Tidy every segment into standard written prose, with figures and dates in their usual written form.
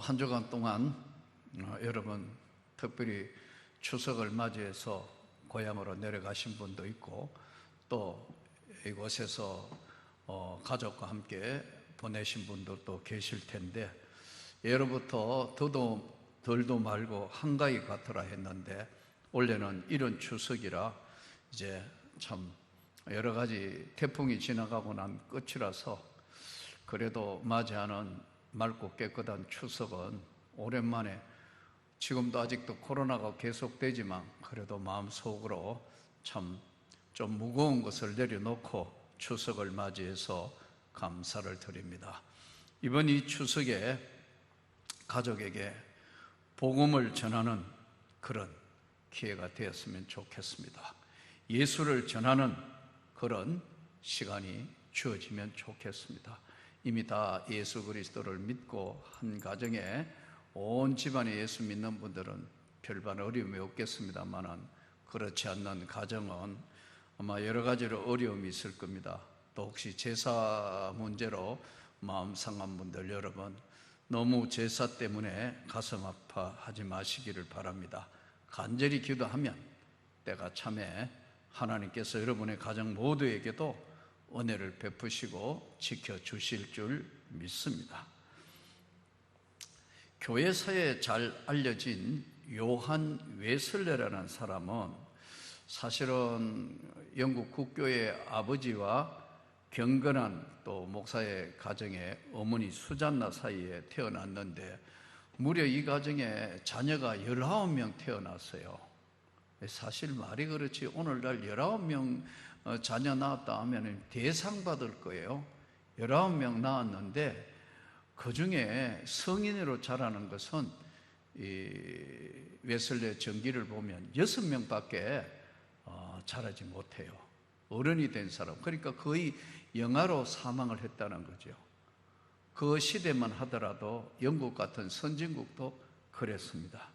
한 주간 동안 여러분 특별히 추석을 맞이해서 고향으로 내려가신 분도 있고 또 이곳에서 가족과 함께 보내신 분들도 계실 텐데 예로부터 더도 덜도 말고 한가위 같으라 했는데 올해는 이런 추석이라 이제 참 여러 가지 태풍이 지나가고 난 끝이라서 그래도 맞이하는 맑고 깨끗한 추석은 오랜만에 지금도 아직도 코로나가 계속되지만 그래도 마음속으로 참 좀 무거운 것을 내려놓고 추석을 맞이해서 감사를 드립니다. 이번 이 추석에 가족에게 복음을 전하는 그런 기회가 되었으면 좋겠습니다. 예수를 전하는 그런 시간이 주어지면 좋겠습니다. 이미 다 예수 그리스도를 믿고 한 가정에 온 집안에 예수 믿는 분들은 별반 어려움이 없겠습니다만 그렇지 않는 가정은 아마 여러 가지로 어려움이 있을 겁니다. 또 혹시 제사 문제로 마음 상한 분들 여러분 너무 제사 때문에 가슴 아파하지 마시기를 바랍니다. 간절히 기도하면 때가 참에 하나님께서 여러분의 가정 모두에게도 은혜를 베푸시고 지켜주실 줄 믿습니다. 교회사에 잘 알려진 요한 웨슬레라는 사람은 사실은 영국 국교의 아버지와 경건한 또 목사의 가정에 어머니 수잔나 사이에 태어났는데 무려 이 가정에 자녀가 19명 태어났어요. 사실 말이 그렇지 오늘날 19명 자녀 낳았다 하면 대상 받을 거예요. 19명 낳았는데 그 중에 성인으로 자라는 것은 이 웨슬레 전기를 보면 6명밖에 자라지 못해요. 어른이 된 사람, 그러니까 거의 영아로 사망을 했다는 거죠. 그 시대만 하더라도 영국 같은 선진국도 그랬습니다.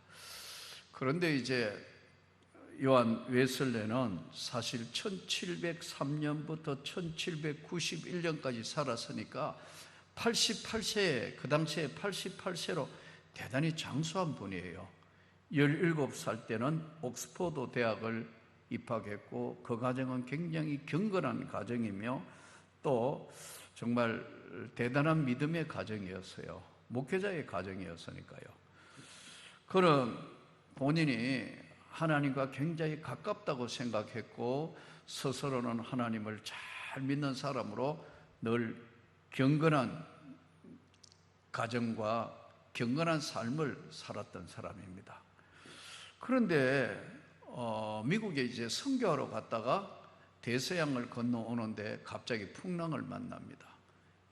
그런데 이제 요한 웨슬레는 사실 1703년부터 1791년까지 살았으니까 88세, 그 당시에 88세로 대단히 장수한 분이에요. 17살 때는 옥스퍼드 대학을 입학했고 그 가정은 굉장히 경건한 가정이며 또 정말 대단한 믿음의 가정이었어요. 목회자의 가정이었으니까요. 그는 본인이 하나님과 굉장히 가깝다고 생각했고 스스로는 하나님을 잘 믿는 사람으로 늘 경건한 가정과 경건한 삶을 살았던 사람입니다. 그런데 미국에 이제 선교하러 갔다가 대서양을 건너오는데 갑자기 풍랑을 만납니다.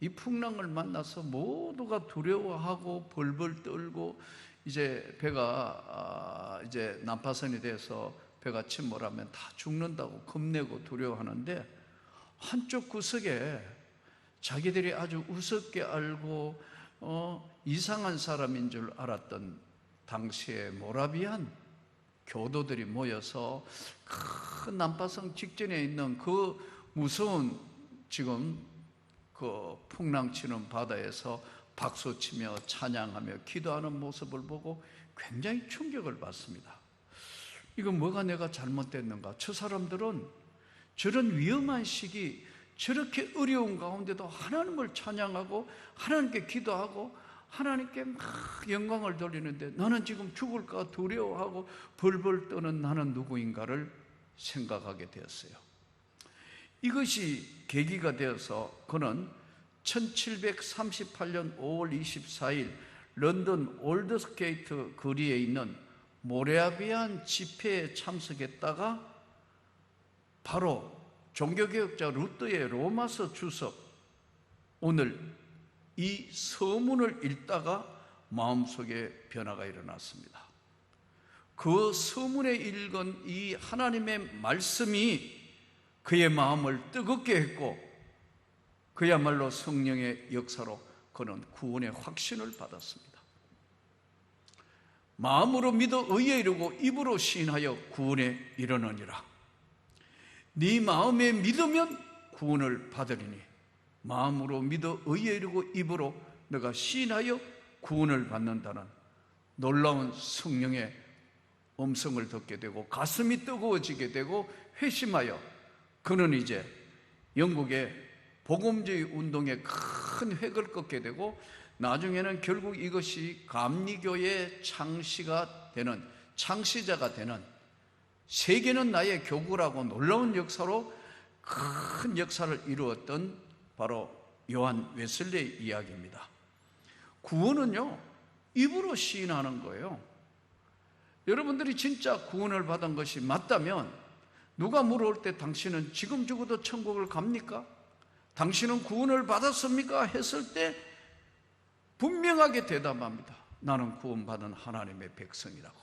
이 풍랑을 만나서 모두가 두려워하고 벌벌 떨고 이제 배가 이제 난파선이 돼서 배가 침몰하면 다 죽는다고 겁내고 두려워하는데 한쪽 구석에 자기들이 아주 우습게 알고 이상한 사람인 줄 알았던 당시의 모라비안 교도들이 모여서 큰 난파선 직전에 있는 그 무서운 지금 그 풍랑치는 바다에서 박수치며 찬양하며 기도하는 모습을 보고 굉장히 충격을 받습니다. 이건 뭐가 내가 잘못됐는가? 저 사람들은 저런 위험한 시기 저렇게 어려운 가운데도 하나님을 찬양하고 하나님께 기도하고 하나님께 막 영광을 돌리는데 나는 지금 죽을까 두려워하고 벌벌 떠는 나는 누구인가를 생각하게 되었어요. 이것이 계기가 되어서 그는 1738년 5월 24일 런던 올드스게이트 거리에 있는 모라비안 집회에 참석했다가 바로 종교개혁자 루터의 로마서 주석 오늘 이 서문을 읽다가 마음속에 변화가 일어났습니다. 그 서문에 읽은 이 하나님의 말씀이 그의 마음을 뜨겁게 했고 그야말로 성령의 역사로 그는 구원의 확신을 받았습니다. 마음으로 믿어 의에 이르고 입으로 시인하여 구원에 이르느니라. 네 마음에 믿으면 구원을 받으리니 마음으로 믿어 의에 이르고 입으로 너가 시인하여 구원을 받는다는 놀라운 성령의 음성을 듣게 되고 가슴이 뜨거워지게 되고 회심하여 그는 이제 영국의 복음주의 운동에 큰 획을 긋게 되고 나중에는 결국 이것이 감리교의 창시자가 되는 세계는 나의 교구라고 놀라운 역사로 큰 역사를 이루었던 바로 요한 웨슬리의 이야기입니다. 구원은요, 입으로 시인하는 거예요. 여러분들이 진짜 구원을 받은 것이 맞다면 누가 물어올 때 당신은 지금 죽어도 천국을 갑니까? 당신은 구원을 받았습니까? 했을 때 분명하게 대답합니다. 나는 구원받은 하나님의 백성이라고.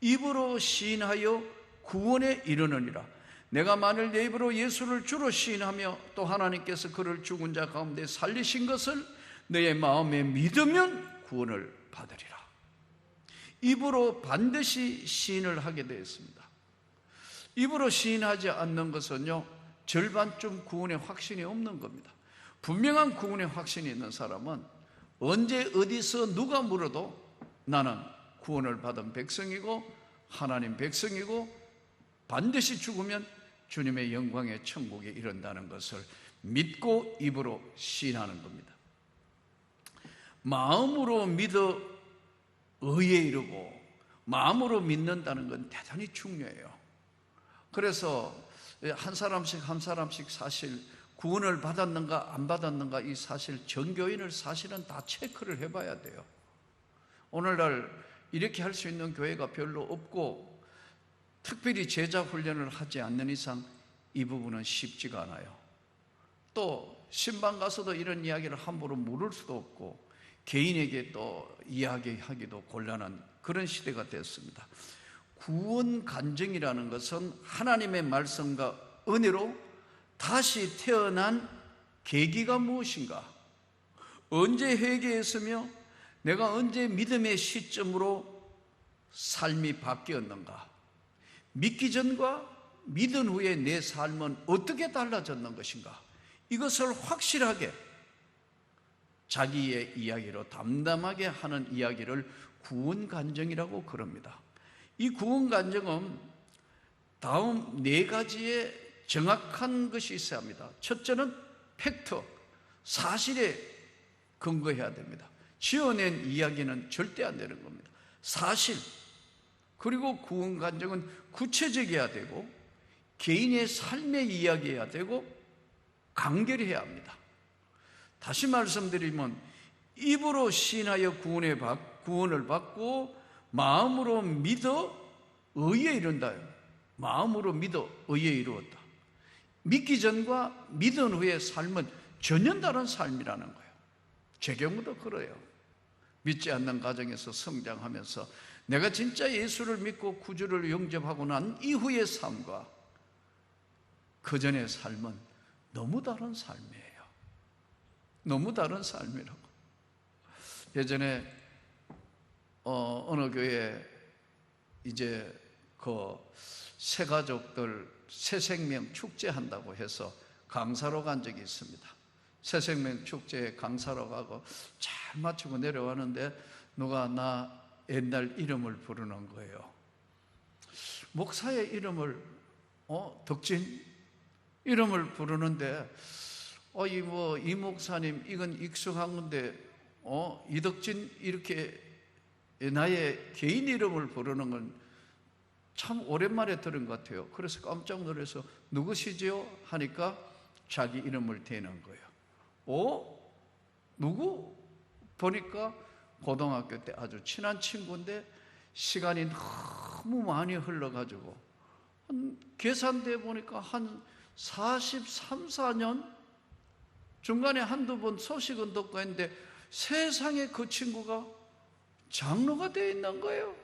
입으로 시인하여 구원에 이르느니라. 내가 만일 내 입으로 예수를 주로 시인하며 또 하나님께서 그를 죽은 자 가운데 살리신 것을 너의 마음에 믿으면 구원을 받으리라. 입으로 반드시 시인을 하게 되었습니다. 입으로 시인하지 않는 것은요, 절반쯤 구원의 확신이 없는 겁니다. 분명한 구원의 확신이 있는 사람은 언제 어디서 누가 물어도 나는 구원을 받은 백성이고 하나님 백성이고 반드시 죽으면 주님의 영광의 천국에 이른다는 것을 믿고 입으로 시인하는 겁니다. 마음으로 믿어 의에 이르고 마음으로 믿는다는 건 대단히 중요해요. 그래서 한 사람씩 사실 구원을 받았는가 안 받았는가 이 사실 전교인을 사실은 다 체크를 해봐야 돼요. 오늘날 이렇게 할 수 있는 교회가 별로 없고 특별히 제자 훈련을 하지 않는 이상 이 부분은 쉽지가 않아요. 또 신방 가서도 이런 이야기를 함부로 물을 수도 없고 개인에게 또 이야기하기도 곤란한 그런 시대가 됐습니다. 구원 간증이라는 것은 하나님의 말씀과 은혜로 다시 태어난 계기가 무엇인가? 언제 회개했으며 내가 언제 믿음의 시점으로 삶이 바뀌었는가? 믿기 전과 믿은 후에 내 삶은 어떻게 달라졌는 것인가? 이것을 확실하게 자기의 이야기로 담담하게 하는 이야기를 구원 간증이라고 그럽니다. 이 구원 간증은 다음 네 가지의 정확한 것이 있어야 합니다. 첫째는 팩트, 사실에 근거해야 됩니다. 지어낸 이야기는 절대 안 되는 겁니다. 사실, 그리고 구원 간증은 구체적이어야 되고 개인의 삶의 이야기해야 되고 간결해야 합니다. 다시 말씀드리면 입으로 시인하여 구원을 받고 마음으로 믿어 의에 이른다. 마음으로 믿어 의에 이루었다. 믿기 전과 믿은 후의 삶은 전혀 다른 삶이라는 거예요. 제 경우도 그래요. 믿지 않는 가정에서 성장하면서 내가 진짜 예수를 믿고 구주를 영접하고 난 이후의 삶과 그 전의 삶은 너무 다른 삶이에요. 너무 다른 삶이라고. 예전에 어느 교회에 이제 그 새가족들 새생명 축제한다고 해서 강사로 간 적이 있습니다. 새생명 축제에 강사로 가고 잘 마치고 내려왔는데 누가 나 옛날 이름을 부르는 거예요. 목사의 이름을 덕진 이름을 부르는데 이 목사님 이건 익숙한 건데 이덕진 이렇게 나의 개인 이름을 부르는 건 참 오랜만에 들은 것 같아요. 그래서 깜짝 놀라서 누구시지요? 하니까 자기 이름을 대는 거예요. 누구? 보니까 고등학교 때 아주 친한 친구인데 시간이 너무 많이 흘러가지고 계산돼 보니까 한 43, 4년 중간에 한두 번 소식은 듣고 했는데 세상에 그 친구가 장로가 되어 있는 거예요.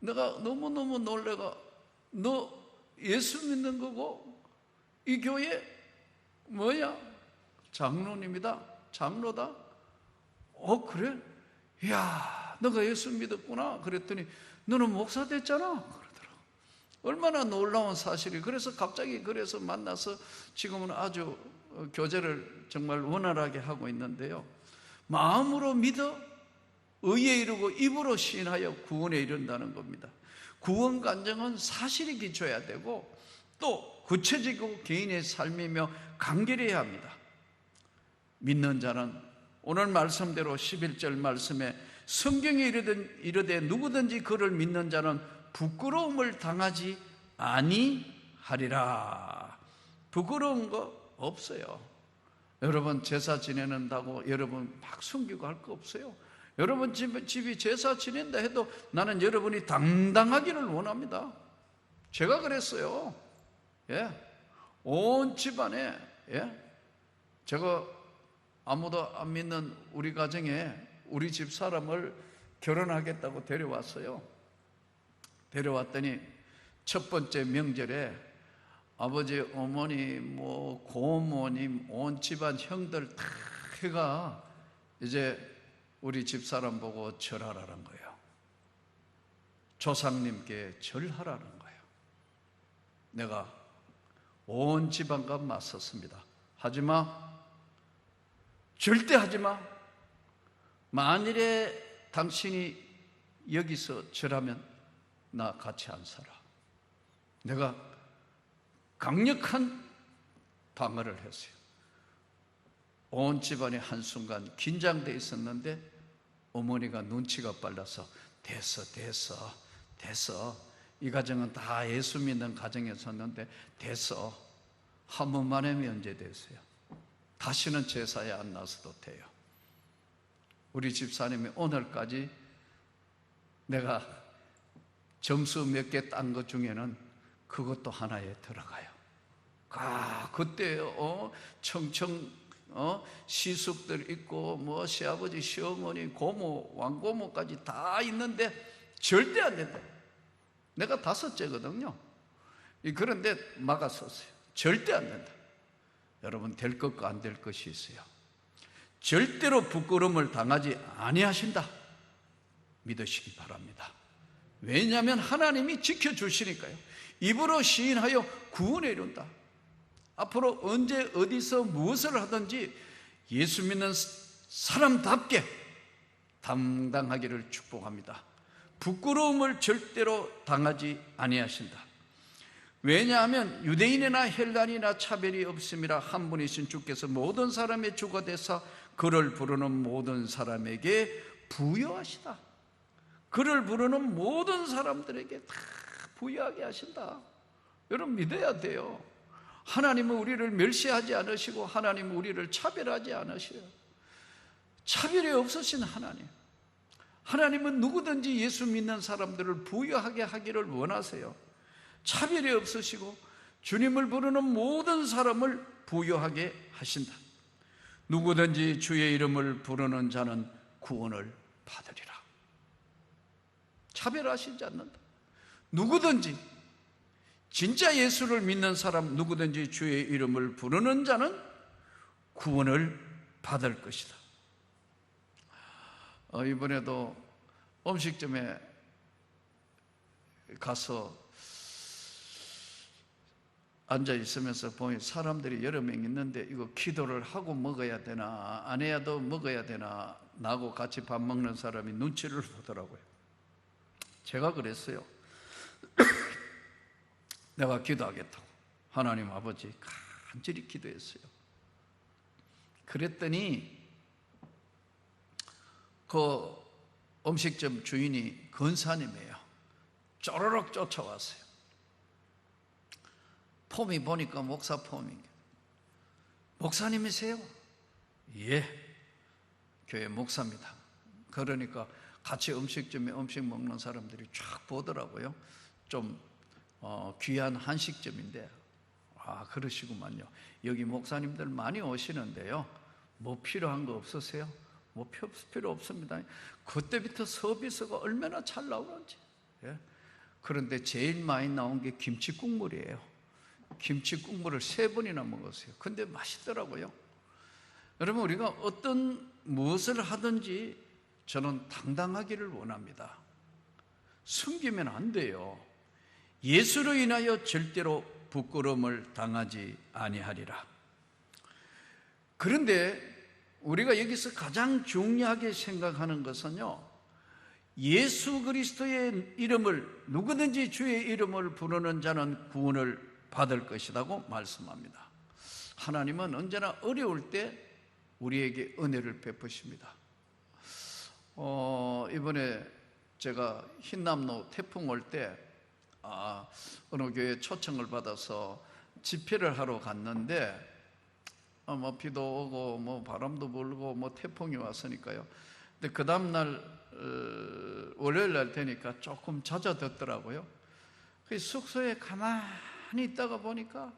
내가 너무너무 놀래가 너 예수 믿는 거고 이 교회 뭐야? 장로님이다. 장로다. 그래? 이야, 너가 예수 믿었구나. 그랬더니 너는 목사 됐잖아. 그러더라고. 얼마나 놀라운 사실이. 그래서 갑자기 그래서 만나서 지금은 아주 교제를 정말 원활하게 하고 있는데요. 마음으로 믿어 의에 이르고 입으로 시인하여 구원에 이른다는 겁니다. 구원 간증은 사실이 기초해야 되고 또 구체적이고 개인의 삶이며 간결해야 합니다. 믿는 자는 오늘 말씀대로 11절 말씀에 성경에 이르되 누구든지 그를 믿는 자는 부끄러움을 당하지 아니하리라. 부끄러운 거 없어요. 여러분 제사 지내는다고 여러분 막 숨기고 할 거 없어요. 여러분 집이 제사 지낸다 해도 나는 여러분이 당당하기를 원합니다. 제가 그랬어요. 예. 온 집안에, 예. 제가 아무도 안 믿는 우리 가정에 우리 집 사람을 결혼하겠다고 데려왔어요. 데려왔더니 첫 번째 명절에 아버지, 어머니, 고모님, 온 집안 형들 다 해가 이제 우리 집사람 보고 절하라는 거예요. 조상님께 절하라는 거예요. 내가 온 집안과 맞섰습니다. 하지마. 절대 하지마. 만일에 당신이 여기서 절하면 나 같이 안 살아. 내가 강력한 방어를 했어요. 온 집안이 한순간 긴장되어 있었는데 어머니가 눈치가 빨라서 됐어. 이 가정은 다 예수 믿는 가정이었었는데 됐어. 한 번만에 면제됐어요. 다시는 제사에 안 나서도 돼요. 우리 집사님이 오늘까지 내가 점수 몇 개 딴 것 중에는 그것도 하나에 들어가요. 그때 청청 시숙들 있고 시아버지, 시어머니, 고모, 왕고모까지 다 있는데 절대 안 된다. 내가 5째거든요. 그런데 막았었어요. 절대 안 된다. 여러분 될 것과 안 될 것이 있어요. 절대로 부끄러움을 당하지 아니하신다. 믿으시기 바랍니다. 왜냐하면 하나님이 지켜주시니까요. 입으로 시인하여 구원에 이룬다. 앞으로 언제 어디서 무엇을 하든지 예수 믿는 사람답게 당당하기를 축복합니다. 부끄러움을 절대로 당하지 아니하신다. 왜냐하면 유대인이나 헬라인이나 차별이 없음이라 한 분이신 주께서 모든 사람의 주가 되사 그를 부르는 모든 사람에게 부여하시다. 그를 부르는 모든 사람들에게 다 부여하게 하신다. 여러분 믿어야 돼요. 하나님은 우리를 멸시하지 않으시고 하나님은 우리를 차별하지 않으셔요. 차별이 없으신 하나님. 하나님은 누구든지 예수 믿는 사람들을 부여하게 하기를 원하세요. 차별이 없으시고 주님을 부르는 모든 사람을 부여하게 하신다. 누구든지 주의 이름을 부르는 자는 구원을 받으리라. 차별하시지 않는다. 누구든지 진짜 예수를 믿는 사람 누구든지 주의 이름을 부르는 자는 구원을 받을 것이다. 이번에도 음식점에 가서 앉아 있으면서 보니 사람들이 여러 명 있는데 이거 기도를 하고 먹어야 되나 안 해야도 먹어야 되나 나하고 같이 밥 먹는 사람이 눈치를 보더라고요. 제가 그랬어요. 내가 기도하겠다고 하나님 아버지 간절히 기도했어요. 그랬더니 그 음식점 주인이 권사님이에요. 쪼르륵 쫓아왔어요. 폼이 보니까 목사 폼인 게 목사님이세요? 예, 교회 목사입니다. 그러니까 같이 음식점에 음식 먹는 사람들이 쫙 보더라고요. 좀 귀한 한식점인데 그러시구만요. 여기 목사님들 많이 오시는데요. 뭐 필요한 거 없으세요? 뭐 필요 없습니다. 그때부터 서비스가 얼마나 잘 나오는지. 예? 그런데 제일 많이 나온 게 김치 국물이에요. 김치 국물을 3번이나 먹었어요. 근데 맛있더라고요. 여러분 우리가 무엇을 하든지 저는 당당하기를 원합니다. 숨기면 안 돼요. 예수로 인하여 절대로 부끄러움을 당하지 아니하리라. 그런데 우리가 여기서 가장 중요하게 생각하는 것은요, 예수 그리스도의 이름을, 누구든지 주의 이름을 부르는 자는 구원을 받을 것이라고 말씀합니다. 하나님은 언제나 어려울 때 우리에게 은혜를 베푸십니다. 이번에 제가 흰남노 태풍 올 때 어느 교회에 초청을 받아서 집회를 하러 갔는데 비도 오고 바람도 불고 태풍이 왔으니까요. 근데 그 다음날 월요일 날 되니까 조금 잦아들더라고요. 숙소에 가만히 있다가 보니까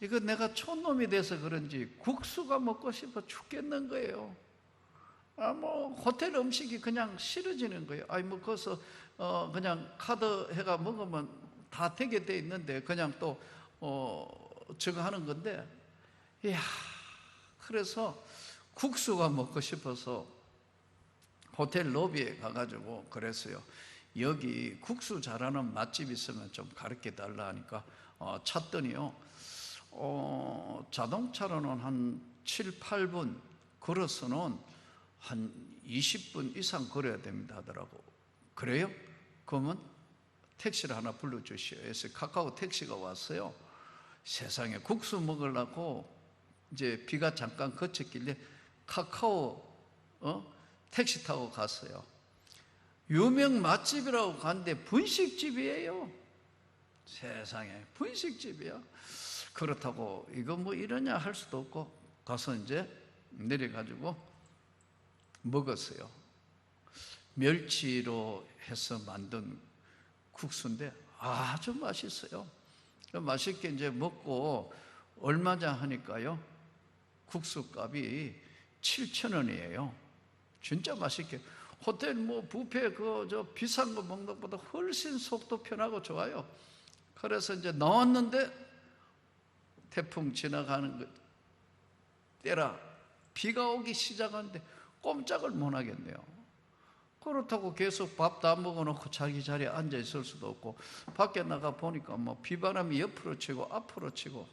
이거 내가 촌놈이 돼서 그런지 국수가 먹고 싶어 죽겠는 거예요. 호텔 음식이 그냥 싫어지는 거예요. 거기서 그냥 카드 해가 먹으면 다 되게 돼 있는데 그냥 또 저거 하는 건데, 이야, 그래서 국수가 먹고 싶어서 호텔 로비에 가가지고 그랬어요. 여기 국수 잘하는 맛집 있으면 좀 가르쳐 달라 하니까 찾더니요, 자동차로는 한 7, 8분, 걸어서는 한 20분 이상 걸어야 됩니다 하더라고. 그래요? 그러면 택시를 하나 불러주시오 해서 카카오 택시가 왔어요. 세상에, 국수 먹으려고 이제 비가 잠깐 그쳤길래 카카오 택시 타고 갔어요. 유명 맛집이라고 갔는데 분식집이에요. 세상에, 분식집이야. 그렇다고 이거 이러냐 할 수도 없고 가서 이제 내려가지고 먹었어요. 멸치로 해서 만든 국수인데 아주 맛있어요. 맛있게 이제 먹고 얼마냐 하니까요, 국수값이 7,000원이에요. 진짜 맛있게. 호텔 뷔페 비싼 거 먹는 것보다 훨씬 속도 편하고 좋아요. 그래서 이제 나왔는데 태풍 지나가는 때라 비가 오기 시작하는데 꼼짝을 못 하겠네요. 그렇다고 계속 밥도 안 먹어놓고 자기 자리에 앉아 있을 수도 없고, 밖에 나가 보니까 비바람이 옆으로 치고 앞으로 치고,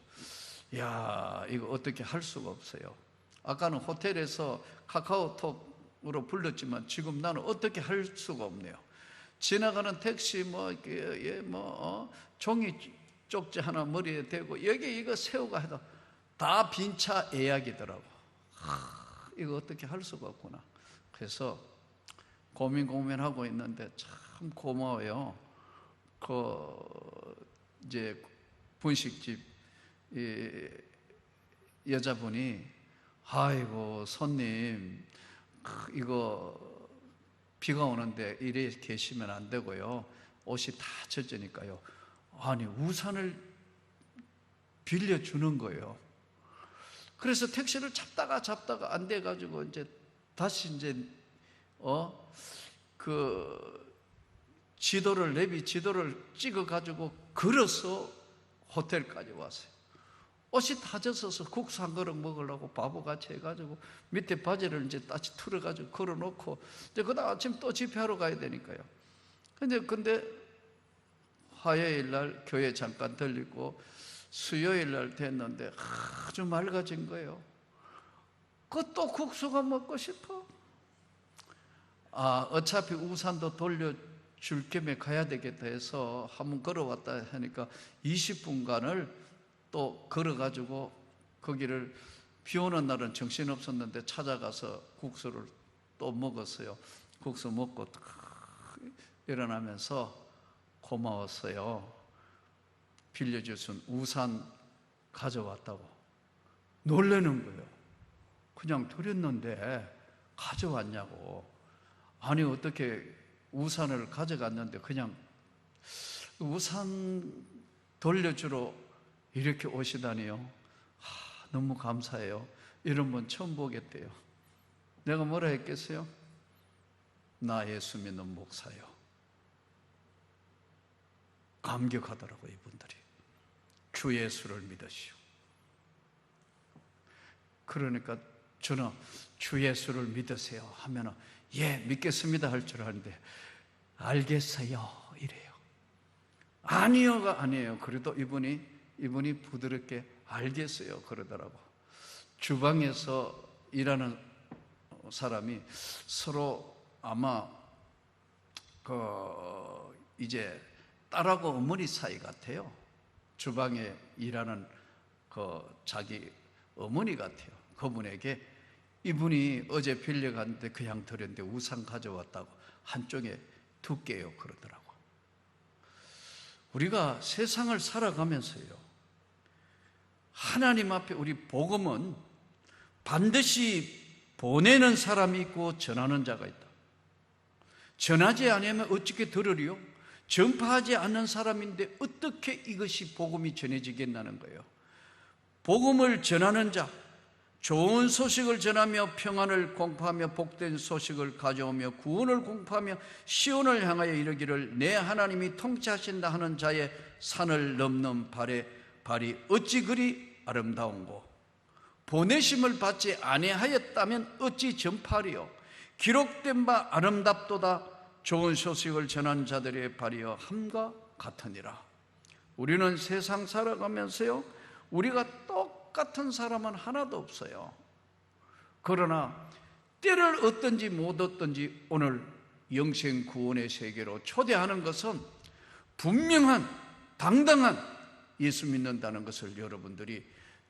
야, 이거 어떻게 할 수가 없어요. 아까는 호텔에서 카카오톡으로 불렀지만 지금 나는 어떻게 할 수가 없네요. 지나가는 택시 종이 쪽지 하나 머리에 대고 여기 이거 세우가 해도 다 빈 차 예약이더라고. 이거 어떻게 할 수가 없구나. 그래서 고민하고 있는데 참 고마워요. 이제 분식집 여자분이, 아이고 손님, 이거 비가 오는데 이래 계시면 안 되고요, 옷이 다 젖으니까요. 아니, 우산을 빌려주는 거예요. 그래서 택시를 잡다가 안 돼가지고 이제 다시 이제 내비 지도를 찍어가지고 걸어서 호텔까지 왔어요. 옷이 다 젖어서 국수 한 그릇 먹으려고 바보같이 해가지고 밑에 바지를 이제 다시 틀어가지고 걸어놓고 이제 그다음 아침 또 집회하러 가야 되니까요. 근데 화요일 날 교회 잠깐 들리고 수요일 날 됐는데 아주 맑아진 거예요. 또 국수가 먹고 싶어. 어차피 우산도 돌려줄 겸에 가야 되겠다 해서 한번 걸어왔다 하니까 20분간을 또 걸어가지고 거기를, 비 오는 날은 정신없었는데 찾아가서 국수를 또 먹었어요. 국수 먹고 일어나면서 고마웠어요. 빌려주신 우산 가져왔다고 놀라는 거예요. 그냥 드렸는데 가져왔냐고. 아니, 어떻게 우산을 가져갔는데 그냥 우산 돌려주러 이렇게 오시다니요. 너무 감사해요. 이런 분 처음 보겠대요. 내가 뭐라 했겠어요? 나 예수 믿는 목사요. 감격하더라고요, 이분들이. 주 예수를 믿으시오. 그러니까 저는 주 예수를 믿으세요 하면은 예, 믿겠습니다 할 줄 아는데 알겠어요 이래요. 아니요가 아니에요. 그래도 이분이 부드럽게 알겠어요 그러더라고. 주방에서 일하는 사람이 서로 아마 이제 딸하고 어머니 사이 같아요. 주방에 일하는 자기 어머니 같아요. 그분에게 이분이 어제 빌려갔는데 그냥 드렸는데 우산 가져왔다고 한쪽에 두께요 그러더라고. 우리가 세상을 살아가면서요, 하나님 앞에 우리 복음은 반드시 보내는 사람이 있고 전하는 자가 있다. 전하지 않으면 어떻게 들으리요? 전파하지 않는 사람인데 어떻게 이것이 복음이 전해지겠다는 거예요. 복음을 전하는 자, 좋은 소식을 전하며 평안을 공포하며 복된 소식을 가져오며 구원을 공포하며 시온을 향하여 이르기를 내 하나님이 통치하신다 하는 자의 산을 넘는 발이 어찌 그리 아름다운고, 보내심을 받지 아니하였다면 어찌 전파하리요? 기록된 바 아름답도다. 좋은 소식을 전한 자들의 발이여 함과 같으니라. 우리는 세상 살아가면서요, 우리가 똑같은 사람은 하나도 없어요. 그러나 때를 얻든지 못 얻든지 오늘 영생 구원의 세계로 초대하는 것은 분명한 당당한 예수 믿는다는 것을 여러분들이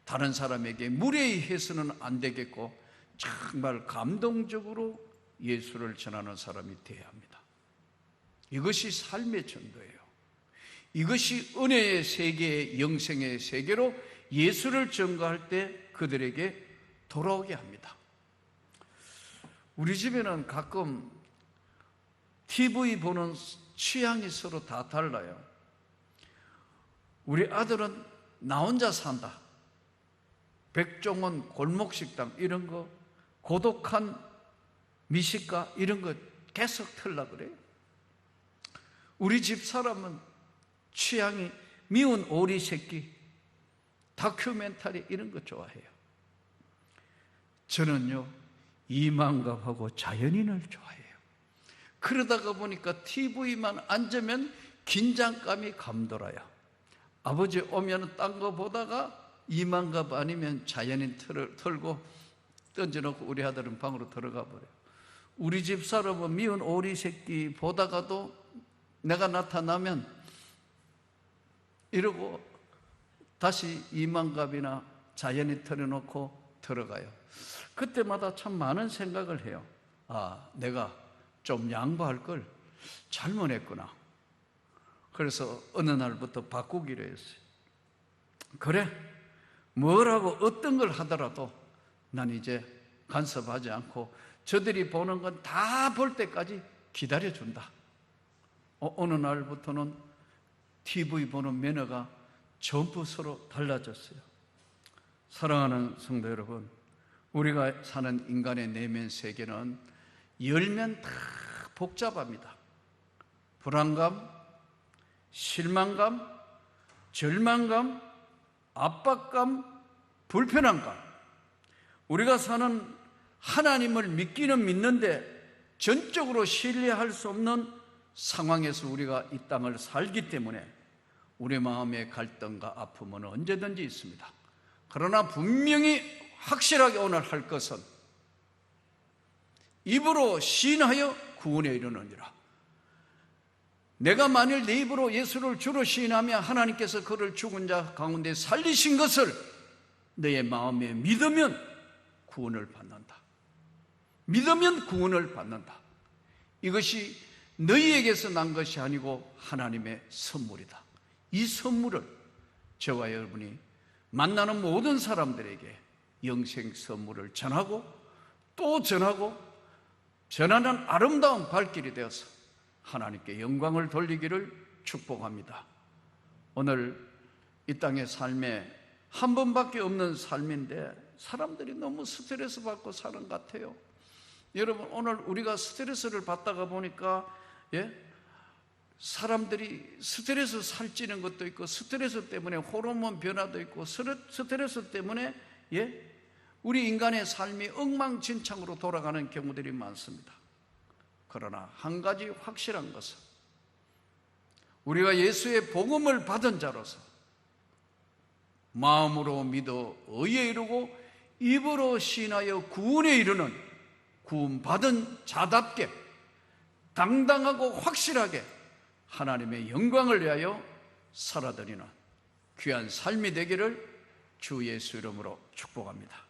다른 사람에게 무례히 해서는 안 되겠고, 정말 감동적으로 예수를 전하는 사람이 되어야 합니다. 이것이 삶의 전도예요. 이것이 은혜의 세계, 영생의 세계로 예수를 전가할 때 그들에게 돌아오게 합니다. 우리 집에는 가끔 TV 보는 취향이 서로 다 달라요. 우리 아들은 나 혼자 산다, 백종원 골목식당 이런 거, 고독한 미식가 이런 거 계속 틀려고 그래요. 우리 집 사람은 취향이 미운 오리 새끼, 다큐멘터리 이런 거 좋아해요. 저는요, 이만갑하고 자연인을 좋아해요. 그러다가 보니까 TV만 앉으면 긴장감이 감돌아요. 아버지 오면 딴 거 보다가 이만갑 아니면 자연인 털고 던져놓고 우리 아들은 방으로 들어가 버려요. 우리 집 사람은 미운 오리 새끼 보다가도 내가 나타나면 이러고 다시 이만갑이나 자연인 털어놓고 들어가요. 그때마다 참 많은 생각을 해요. 아, 내가 좀 양보할 걸 잘못했구나. 그래서 어느 날부터 바꾸기로 했어요. 그래, 뭐라고 어떤 걸 하더라도 난 이제 간섭하지 않고 저들이 보는 건 다 볼 때까지 기다려준다. 어느 날부터는 TV 보는 매너가 전부 서로 달라졌어요. 사랑하는 성도 여러분, 우리가 사는 인간의 내면 세계는 열면 다 복잡합니다. 불안감, 실망감, 절망감, 압박감, 불편함감. 우리가 사는 하나님을 믿기는 믿는데 전적으로 신뢰할 수 없는 상황에서 우리가 이 땅을 살기 때문에 우리 마음의 갈등과 아픔은 언제든지 있습니다. 그러나 분명히 확실하게 오늘 할 것은 입으로 시인하여 구원에 이르느니라. 내가 만일 내 입으로 예수를 주로 시인하며 하나님께서 그를 죽은 자 가운데 살리신 것을 너의 마음에 믿으면 구원을 받는다. 믿으면 구원을 받는다. 이것이 너희에게서 난 것이 아니고 하나님의 선물이다. 이 선물을 저와 여러분이 만나는 모든 사람들에게 영생 선물을 전하고 또 전하고 전하는 아름다운 발길이 되어서 하나님께 영광을 돌리기를 축복합니다. 오늘 이 땅의 삶에 한 번밖에 없는 삶인데 사람들이 너무 스트레스 받고 사는 것 같아요. 여러분, 오늘 우리가 스트레스를 받다가 보니까 사람들이 스트레스 살찌는 것도 있고 스트레스 때문에 호르몬 변화도 있고 스트레스 때문에 우리 인간의 삶이 엉망진창으로 돌아가는 경우들이 많습니다. 그러나 한 가지 확실한 것은 우리가 예수의 복음을 받은 자로서 마음으로 믿어 의에 이르고 입으로 시인하여 구원에 이르는 구원받은 자답게 당당하고 확실하게 하나님의 영광을 위하여 살아드리는 귀한 삶이 되기를 주 예수 이름으로 축복합니다.